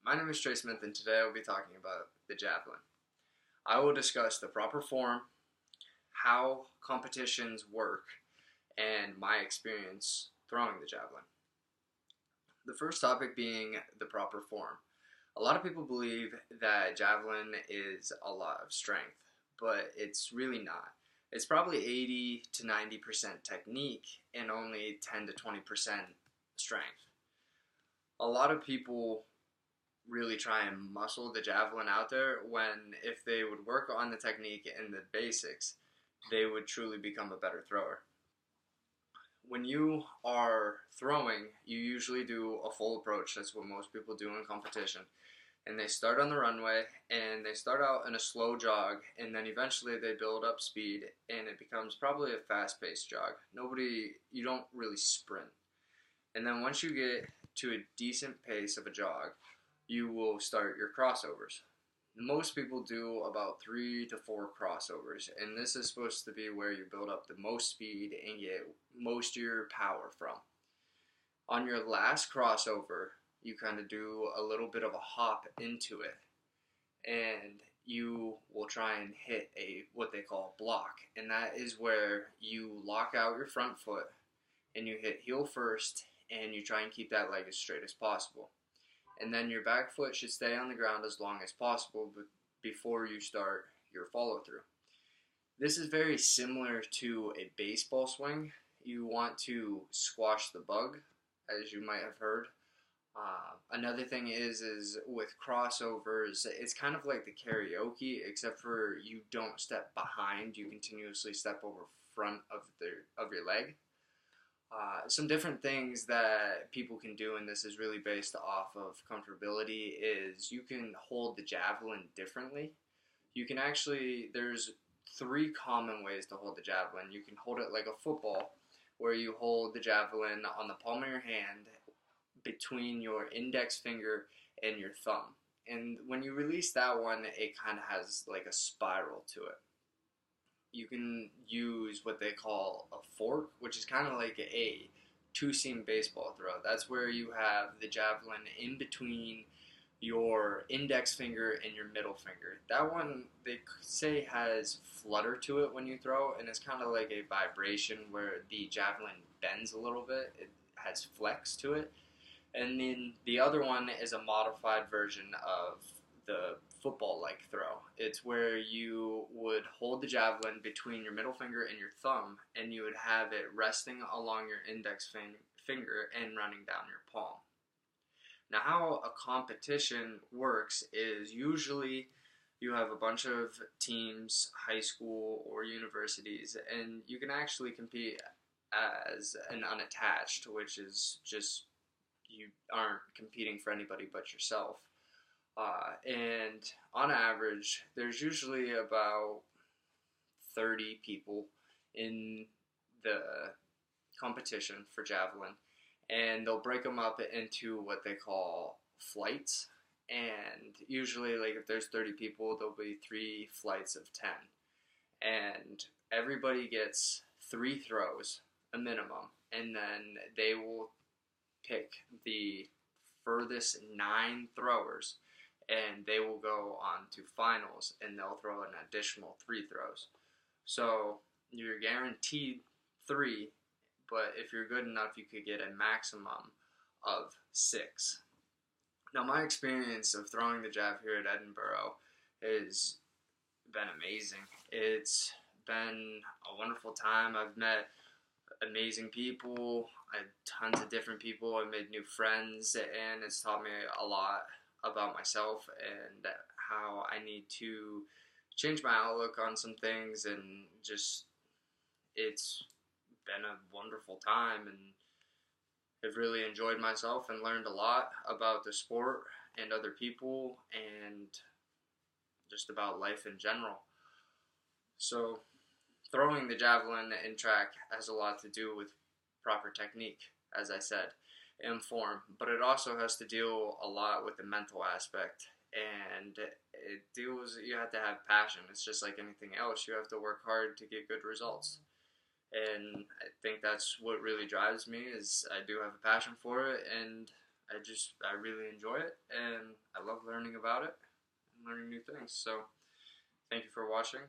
My name is Trey Smith, and today I'll be talking about the javelin. I will discuss the proper form, how competitions work, and my experience throwing the javelin. The first topic being the proper form. A lot of people believe that javelin is a lot of strength, but it's really not. It's probably 80 to 90% technique and only 10 to 20% strength. A lot of people really try and muscle the javelin out there when if they would work on the technique and the basics, they would truly become a better thrower. When you are throwing, you usually do a full approach. That's what most people do in competition. And they start on the runway and they start out in a slow jog and then eventually they build up speed and it becomes probably a fast-paced jog. You don't really sprint. And then once you get to a decent pace of a jog, you will start your crossovers. Most people do about 3 to 4 crossovers, and this is supposed to be where you build up the most speed and get most of your power from. On your last crossover, you kind of do a little bit of a hop into it, and you will try and hit a what they call a block, and that is where you lock out your front foot and you hit heel first, and you try and keep that leg as straight as possible. And then your back foot should stay on the ground as long as possible before you start your follow through. This is very similar to a baseball swing. You want to squash the bug, as you might have heard. Another thing is with crossovers, it's kind of like the karaoke, except for you don't step behind, you continuously step over front of your leg. Some different things that people can do, and this is really based off of comfortability, is you can hold the javelin differently. There's 3 common ways to hold the javelin. You can hold it like a football, where you hold the javelin on the palm of your hand between your index finger and your thumb. And when you release that one, it kind of has like a spiral to it. You can use what they call a fork, which is kind of like a two-seam baseball throw. That's where you have the javelin in between your index finger and your middle finger. That one, they say, has flutter to it when you throw, and it's kind of like a vibration where the javelin bends a little bit. It has flex to it. And then the other one is a modified version of the football-like throw. It's where you would hold the javelin between your middle finger and your thumb, and you would have it resting along your index finger and running down your palm. Now, how a competition works is usually you have a bunch of teams, high school or universities, and you can actually compete as an unattached, which is just you aren't competing for anybody but yourself. And on average, there's usually about 30 people in the competition for javelin, and they'll break them up into what they call flights. And usually, like if there's 30 people, there'll be 3 flights of 10, and everybody gets 3 throws, a minimum, and then they will pick the furthest 9 throwers, and they will go on to finals, and they'll throw an additional 3 throws. So you're guaranteed 3, but if you're good enough, you could get a maximum of 6. Now, my experience of throwing the jab here at Edinboro has been amazing. It's been a wonderful time. I've met amazing people, tons of different people. I've made new friends, and it's taught me a lot about myself and how I need to change my outlook on some things, and just it's been a wonderful time, and I've really enjoyed myself and learned a lot about the sport and other people and just about life in general. So throwing the javelin in track has a lot to do with proper technique, as I said, and form, but it also has to deal a lot with the mental aspect, and you have to have passion. It's just like anything else. You have to work hard to get good results. And I think that's what really drives me, is I do have a passion for it, and I really enjoy it, and I I love learning about it and learning new things. So thank you for watching.